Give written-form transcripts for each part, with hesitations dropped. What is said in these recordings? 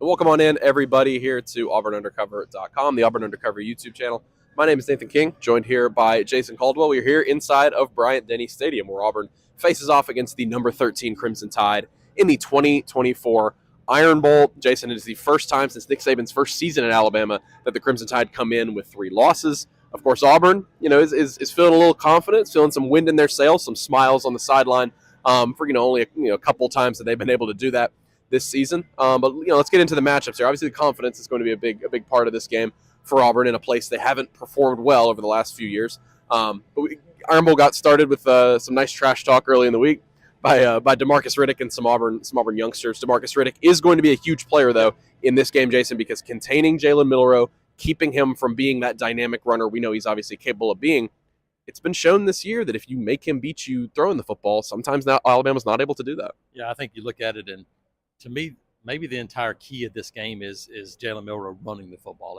Welcome on in, everybody, here to AuburnUndercover.com, the Auburn Undercover YouTube channel. My name is Nathan King, joined here by Jason Caldwell. We're here inside of Bryant-Denny Stadium, where Auburn faces off against the number 13 Crimson Tide in the 2024 Iron Bowl. Jason, it is the first time since Nick Saban's first season at Alabama that the Crimson Tide come in with 3 losses. Of course, Auburn, is feeling a little confident, feeling some wind in their sails, some smiles on the sideline for only a couple times that they've been able to do that this season. But let's get into the matchups here. Obviously, the confidence is going to be a big part of this game for Auburn in a place they haven't performed well over the last few years. Iron Bowl got started with some nice trash talk early in the week by DeMarcus Riddick and some Auburn youngsters. DeMarcus Riddick is going to be a huge player though in this game, Jason, because containing Jalen Milroe, keeping him from being that dynamic runner we know he's obviously capable of being. It's been shown this year that if you make him beat you throwing the football, sometimes now Alabama's not able to do that. Yeah, I think you look at it, and to me, maybe the entire key of this game is Jalen Milroe running the football.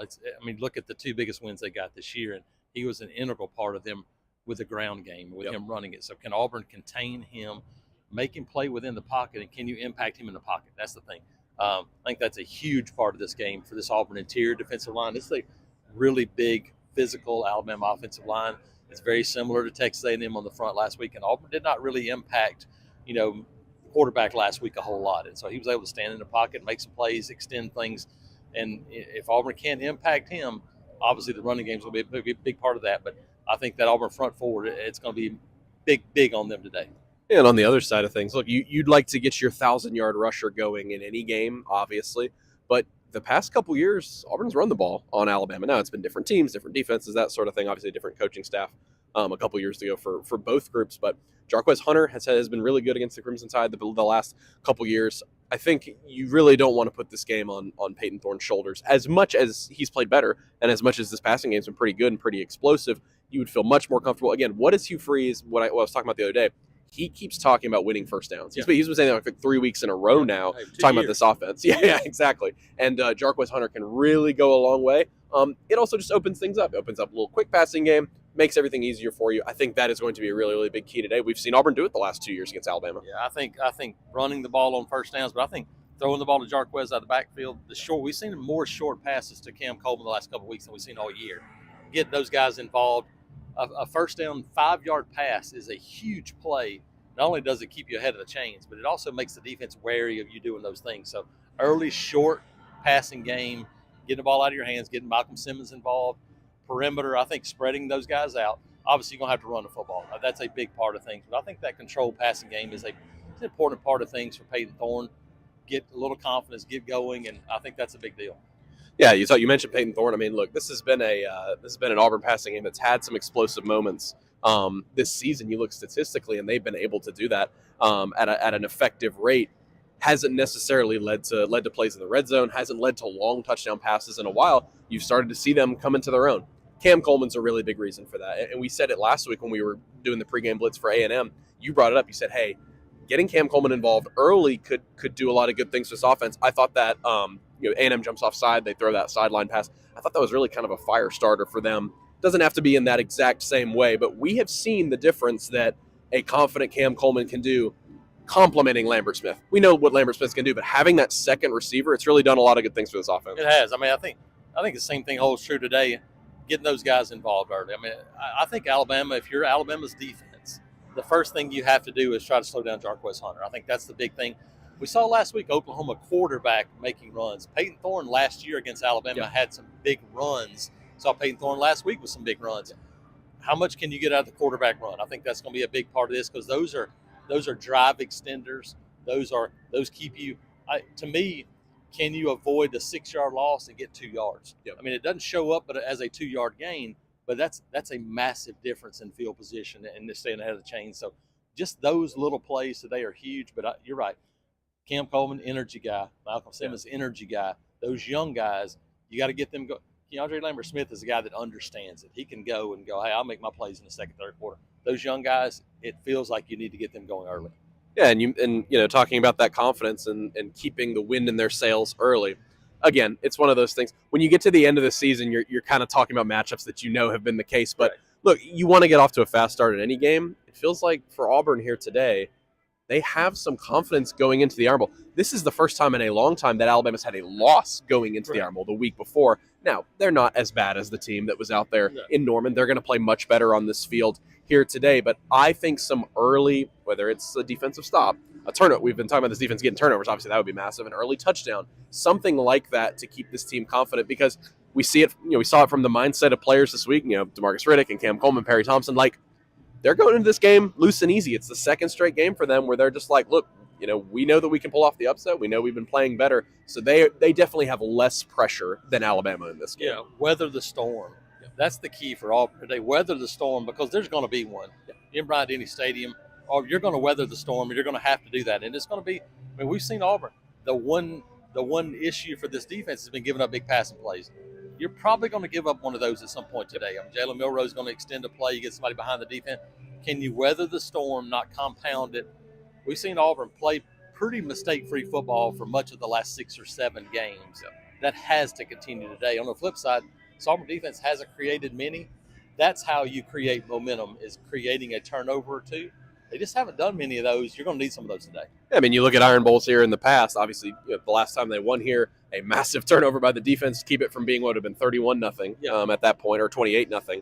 Look at the 2 biggest wins they got this year, and he was an integral part of them with the ground game, with him running it. So can Auburn contain him, make him play within the pocket, and can you impact him in the pocket? That's the thing. I think that's a huge part of this game for this Auburn interior defensive line. This is a really big, physical Alabama offensive line. It's very similar to Texas A&M on the front last week, and Auburn did not really impact, quarterback last week a whole lot. And so he was able to stand in the pocket, make some plays, extend things. And if Auburn can't impact him, obviously the running games will be a big part of that. But I think that Auburn front forward, it's going to be big on them today. And on the other side of things, look, you'd like to get your 1,000-yard rusher going in any game, obviously. But the past couple years, Auburn's run the ball on Alabama. Now, it's been different teams, different defenses, that sort of thing. Obviously, different coaching staff a couple years ago for both groups. But Jarquez Hunter has been really good against the Crimson Tide the last couple years. I think you really don't want to put this game on Peyton Thorne's shoulders. As much as he's played better and as much as this passing game's been pretty good and pretty explosive, you would feel much more comfortable. Again, what is Hugh Freeze, what I was talking about the other day, he keeps talking about winning first downs. He's been saying that like 3 weeks in a row now, talking about this offense. Yeah, exactly. And Jarquez Hunter can really go a long way. It also just opens things up. It opens up a little quick passing game, makes everything easier for you. I think that is going to be a really, really big key today. We've seen Auburn do it the last 2 years against Alabama. Yeah, I think running the ball on first downs, but I think throwing the ball to Jarquez out of the backfield, we've seen more short passes to Cam Coleman the last couple of weeks than we've seen all year. Get those guys involved. A first down 5-yard pass is a huge play. Not only does it keep you ahead of the chains, but it also makes the defense wary of you doing those things. So early, short passing game, getting the ball out of your hands, getting Malcolm Simmons involved. Perimeter, I think spreading those guys out. Obviously, you're going to have to run the football. That's a big part of things. But I think that controlled passing game is an important part of things for Peyton Thorne. Get a little confidence, get going, and I think that's a big deal. Yeah, you mentioned Peyton Thorne. I mean, look, this has been an Auburn passing game that's had some explosive moments this season. You look statistically, and they've been able to do that at an effective rate. Hasn't necessarily led to plays in the red zone. Hasn't led to long touchdown passes in a while. You've started to see them come into their own. Cam Coleman's a really big reason for that, and we said it last week when we were doing the pregame blitz for A&M. You brought it up. You said, "Hey, getting Cam Coleman involved early could do a lot of good things for this offense. I thought that A&M jumps offside, they throw that sideline pass. I thought that was really kind of a fire starter for them. Doesn't have to be in that exact same way, but we have seen the difference that a confident Cam Coleman can do complementing Lambert Smith. We know what Lambert Smith can do, but having that second receiver, it's really done a lot of good things for this offense. It has. I mean, I think the same thing holds true today, getting those guys involved early. I mean, I think Alabama, if you're Alabama's defense, the first thing you have to do is try to slow down Jarquez Hunter. I think that's the big thing. We saw last week Oklahoma quarterback making runs. Peyton Thorne last year against Alabama had some big runs. Saw Peyton Thorne last week with some big runs. How much can you get out of the quarterback run? I think that's going to be a big part of this because those are drive extenders. Those keep you. To me, can you avoid the 6-yard loss and get 2 yards? Yep. I mean, it doesn't show up as a 2-yard gain, but that's a massive difference in field position and staying ahead of the chain. So just those little plays today are huge. But you're right. Cam Coleman, energy guy. Malcolm Simmons, energy guy. Those young guys, you got to get them go. Keandre Lambert Smith is a guy that understands it. He can go, hey, I'll make my plays in the second, third quarter. Those young guys, it feels like you need to get them going early. Yeah, and talking about that confidence and keeping the wind in their sails early. Again, it's one of those things. When you get to the end of the season, you're kind of talking about matchups that have been the case. But look, you want to get off to a fast start in any game. It feels like for Auburn here today, they have some confidence going into the Iron Bowl. This is the first time in a long time that Alabama's had a loss going into the Iron Bowl the week before. Now, they're not as bad as the team that was out there in Norman. They're going to play much better on this field here today. But I think some early, whether it's a defensive stop, a turnover, we've been talking about this defense getting turnovers, obviously that would be massive, an early touchdown, something like that to keep this team confident because we see it, we saw it from the mindset of players this week, DeMarcus Riddick and Cam Coleman, Perry Thompson, they're going into this game loose and easy. It's the second straight game for them where they're just like, look, we know that we can pull off the upset. We know we've been playing better. So they definitely have less pressure than Alabama in this game. Yeah, weather the storm. That's the key for Auburn today. Weather the storm because there's going to be one in Bryant-Denny Stadium. Or you're going to weather the storm, and you're going to have to do that. And it's going to be. I mean, we've seen Auburn. The one issue for this defense has been giving up big passing plays. You're probably going to give up one of those at some point today. I mean, Jalen Milroe is going to extend a play. You get somebody behind the defense. Can you weather the storm, not compound it? We've seen Auburn play pretty mistake-free football for much of the last 6 or 7 games. That has to continue today. On the flip side, Auburn defense hasn't created many. That's how you create momentum, is creating a turnover or two. They just haven't done many of those. You're going to need some of those today. I mean, you look at Iron Bowls here in the past. Obviously, the last time they won here, a massive turnover by the defense to keep it from being what would have been 31-0 at that point, or 28-0.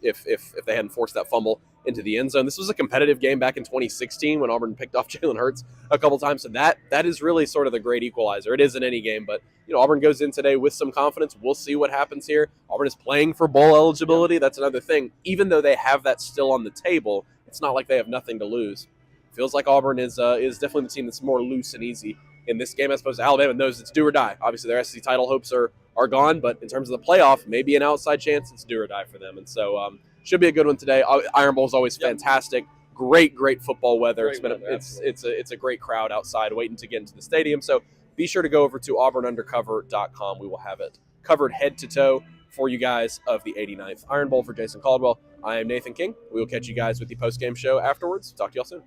If they hadn't forced that fumble into the end zone. This was a competitive game back in 2016 when Auburn picked off Jalen Hurts a couple times. So that is really sort of the great equalizer. It is in any game, but Auburn goes in today with some confidence. We'll see what happens here. Auburn is playing for bowl eligibility. That's another thing. Even though they have that still on the table, it's not like they have nothing to lose. Feels like Auburn is definitely the team that's more loose and easy in this game as opposed to Alabama knows it's do or die. Obviously, their SEC title hopes are gone, but in terms of the playoff, maybe an outside chance, it's do or die for them. And so should be a good one today. Iron Bowl is always fantastic. Great football weather. It's a great crowd outside waiting to get into the stadium. So be sure to go over to auburnundercover.com. We will have it covered head to toe for you guys of the 89th Iron Bowl. For Jason Caldwell, I am Nathan King. We will catch you guys with the post-game show afterwards. Talk to y'all soon.